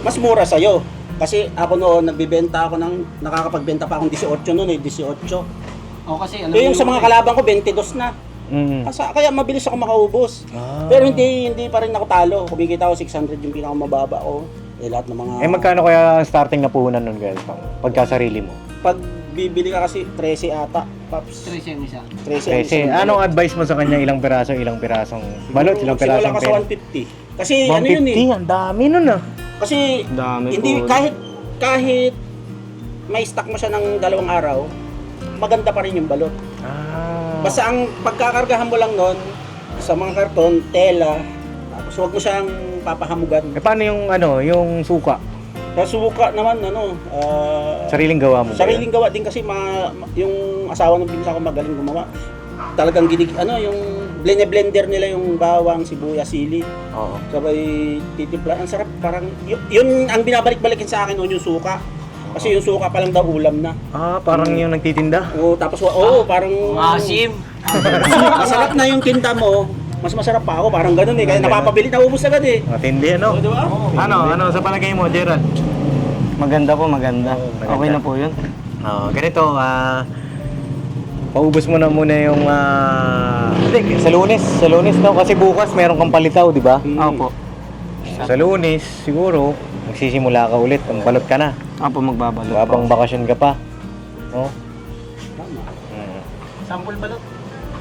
C: mas mura sa'yo. Kasi ako noon, nagbibenta ako ng, nakakapagbenta pa akong 18 noon eh, 18.
D: O kasi ano
C: Yung sa mga kalaban ko, 22 na.
A: Mm.
C: Kaya mabilis ako makaubos.
A: Ah.
C: Pero hindi pa rin ako talo. Kumikita ako 600 yung pinakamababa ko. Lahat ng mga...
A: Magkano kaya ang starting na puhunan nun, guys? Pagkasarili mo?
C: Pag bibili ka kasi 13 ata, Paps.
D: 13 yung isa.
C: 13 ang
A: Kasi
C: isang
A: anong
C: balot.
A: advice mo sa kanya? Ilang pirasong balot? Ilang
C: Siguro
A: pirasong
C: ka sa 150. Kasi ano yun eh.
A: 150? Ang dami nun ah.
C: Kasi
B: Dami
C: hindi
B: po.
C: kahit may stock mo siya ng 2 araw, maganda pa rin yung balot. Basta ang pagkakargahan mo lang nun sa mga karton, tela, tapos huwag mo siyang papahamugan.
A: Paano yung yung suka?
C: Sa suka naman
A: Sariling gawa mo ba
C: sariling gawa din kasi yung asawa ng pinsa ko magaling gumawa. Talagang yung blender nila yung bawang, sibuyas, sili.
A: yan? Oo.
C: Sabay titimpla. Ang sarap, parang yun ang binabalik-balikin sa akin noon yung suka. Kasi yung suka pa lang daw ulam na.
A: Parang yung nagtitinda?
C: Oo, tapos parang
D: Asim.
C: masarap na yung tinta mo. Mas masarap pa ako, parang ganun eh. Kaya napapabili, naubos agad eh.
A: Matindi ano?
C: Di ba?
A: Ano sa palagay mo, Gerald?
B: Maganda po, maganda.
A: maganda.
B: Okay na po yun.
A: Ganito, paubos mo na muna yung hindi, sa Lunes no, kasi bukas meron kang palitaw, di ba?
B: Opo.
A: Sa Lunes siguro magsisimula ka ulit, ang balot ka na.
B: Opo, magbabalot
A: Habang
B: po.
A: bakasyon ka pa. No?
C: Tama.
A: Mm.
C: Sample balot.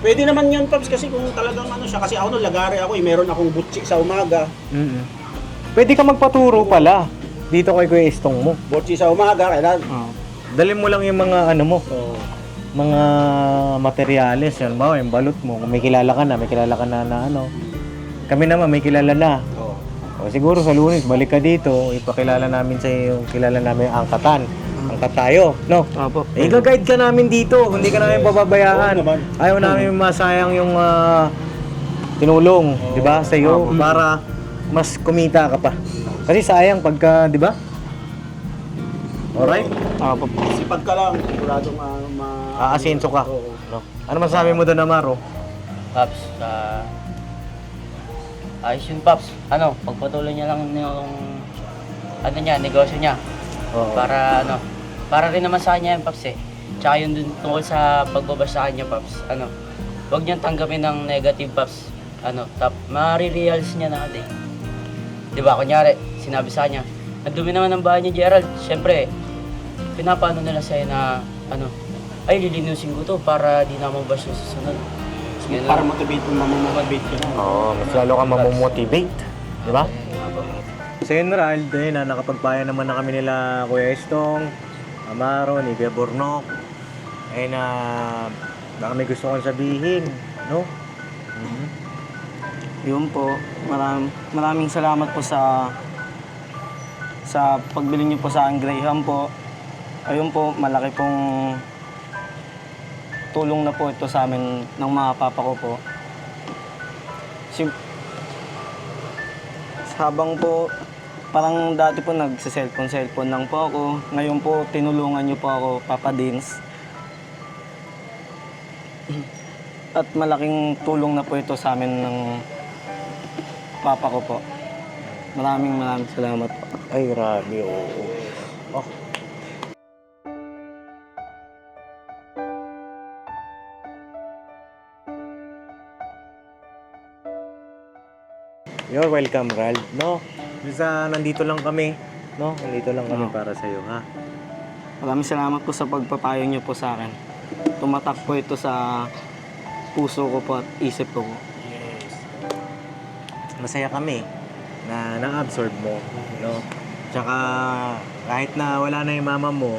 C: Pwede naman yun, Pops, kasi kung talagang ano siya. Kasi ako nung lagari ako, meron akong butchik sa umaga.
A: Mm-mm. Pwede ka magpaturo pala dito kay Kuya Istong mo.
C: Butchik sa umaga, kailan?
B: Oo.
A: Dalhin mo lang yung mga ano mo,
C: Oo.
A: mga materyales, yan ba, yung balot mo. Kung may kilala ka na na ano. Kami naman may kilala na.
C: Oo.
A: O, siguro sa Lunes, balik ka dito, ipakilala namin sa iyo, kilala namin ang angkatan. Angkat tayo, no?
B: Opo.
A: I-guide ka namin dito, hindi ka namin pababayaan.
C: Oo naman.
A: Ayaw namin masayang yung tinulong, di ba, sa iyo, para mas kumita ka pa. Kasi sayang pagka, di ba? Alright?
B: Opo.
C: Sipag ka lang, sigurado
A: Aasinso ka.
C: Oo.
A: No? Ano masasabi mo doon, Amaro?
D: Paps, ayos yun, Paps. Ano, pagpatuloy niya lang yung negosyo niya.
A: Oo.
D: Para rin naman sa kanya yan, Paps eh. Tsaka yun dun tungkol sa pagbabash sa kanya, Paps. Huwag niyang tanggapin ng negative, Paps. Marirealize niya na eh. Di ba, kunyari, sinabi sa kanya, ang dumi naman ng bahay niya, Gerald. Siyempre, pinapaano nila sa'yo na, ay, lilinusin ko to para di na mabash yung susunod. Ganun.
C: Para motivate mo, mamomotivate ka na.
A: Oo, mas lalo ka mamomotivate. Di ba? Sa Enrald, nakapagpaya naman na kami nila Kuya Estong, Amaro, ni Kuya Bornok. Baka may gusto kong sabihin, no?
B: Yun po. Maraming salamat po sa pagbili niyo po sa akin Graham po. Ayun po, malaki pong tulong na po ito sa amin ng mga papa ko po. Habang po, parang dati po nagsa-cellphone lang po ako. Ngayon po, tinulungan niyo po ako, Papa Dins. At malaking tulong na po ito sa amin ng papa ko po. Maraming salamat po.
A: Ay, grabe, oo. Oh. You're welcome, Rald, no? Nandito lang kami, no? Nandito lang kami para sa iyo, ha?
B: Maraming salamat po sa pagpapayo niyo po sa akin. Tumatak po ito sa puso ko po at isip ko po.
A: masaya kami na na-absorb mo, no? Tsaka kahit na wala na yung mama mo,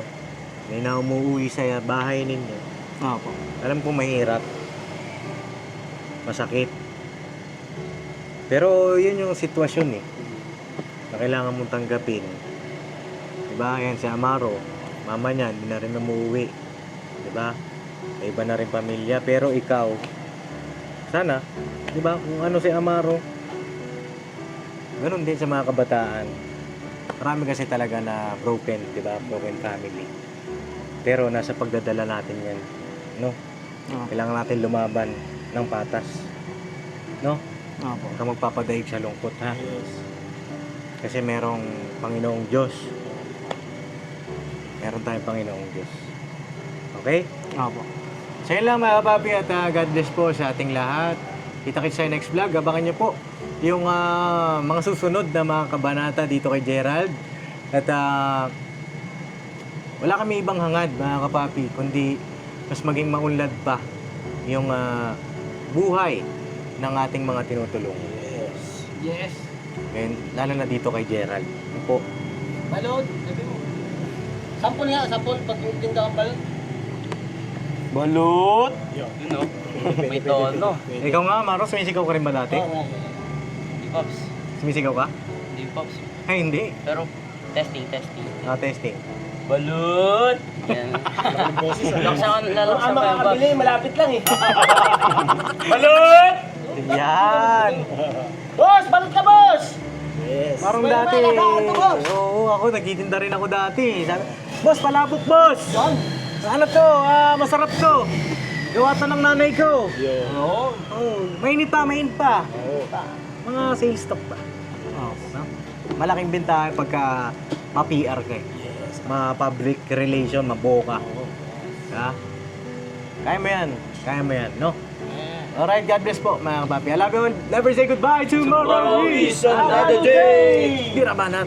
A: may na umuwi sa bahay ninyo.
B: Opo.
A: Alam ko mahirap. Masakit. Pero yun yung sitwasyon eh. Na kailangan mong tanggapin. Diba? Yan si Amaro. Mama niya, hindi na rin umuwi. Diba? May iba na rin pamilya. Pero ikaw, sana, diba? Kung ano si Amaro, ganun din sa mga kabataan. Marami kasi talaga na broken, diba? Broken family. Pero nasa pagdadala natin yan. No? Kailangan natin lumaban ng patas. No?
B: Opo.
A: Huwag kang magpapadaig sa lungkot, ha? Kasi merong Panginoong Diyos. Meron tayong Panginoong Diyos. Okay?
B: Opo.
A: So yun lang mga kapapi at God bless po sa ating lahat. Kita-kits sa next vlog. Abangan nyo po yung mga susunod na mga kabanata dito kay Gerald. At wala kami ibang hangad mga kapapi, kundi mas maging maunlad pa yung buhay ng ating mga tinutulong.
D: Yes.
A: Ngayon, lalo na dito kay Gerald. Yun po.
D: Balot, sabi mo. Sampol nga, sampol. Pag tinda kang balot.
B: Balut!
D: Yun o. May tono.
A: Ikaw nga, Maro, sumisigaw ka rin ba dati?
D: Hindi, Pops.
A: Sumisigaw ka?
D: Hindi, Pops.
A: Ay, hindi.
D: Pero, testing.
A: Testing.
D: Balot! Yan. Lalaksan pa yung Pops.
C: malapit lang eh.
D: Balot!
A: Yan!
D: Boss! Balot ka, boss!
C: Yes.
A: Marong dati. Oo, ako, nagtitinda rin ako dati. Sabi, boss, palabok, boss! Ano to? Masarap to. Gawa to ng nanay ko. Oo. Mainit pa. Mga sales stock pa. Oh, no? Malaking bentahan pagka ma-PR ka eh. Ma-public relation, maboka. Ha? Kaya mo yan, no? Alright, God bless po mga kapapi. I love you all. Never say goodbye. Tomorrow is another day. Dirabanat.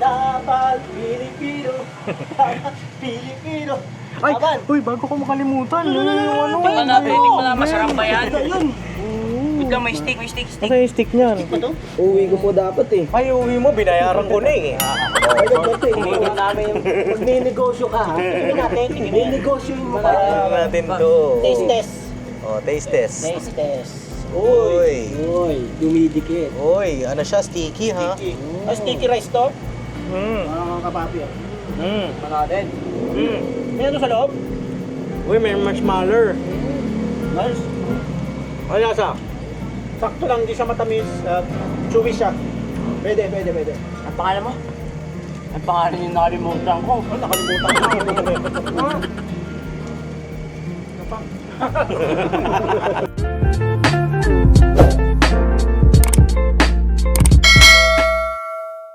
C: Dapat Pilipino. Pilipino.
A: Ay, uy, bago ko makalimutan. Yung ano.
D: Tingnan natin, tingnan na masarap ba yan? Wait lang, may stick.
A: Ano yung stick niyan?
B: Uwi ko po dapat eh.
A: Ay, uwi mo, binayaran ko na eh.
C: Tingnan namin yung magninegosyo ka ha. Tingnan natin, ninegosyo yung mga
A: Tingnan natin to.
C: taste test.
A: Oh, taste test.
C: Taste test.
A: Uy.
C: Uy, dumidikit.
A: Uy, ano siya? Sticky, ha?
C: Sticky rice to?
A: Mm.
C: Kapapi ah.
D: Manatin.
C: May ano sa loob?
A: Uy, may marshmallow.
C: Nice.
A: Ano lasa?
C: Sakto lang, di siya matamis at chewy siya. Pwede.
D: Ang pangalan mo? Ang pangalan yung nakalimutan ko.
C: Nakalimutan ko.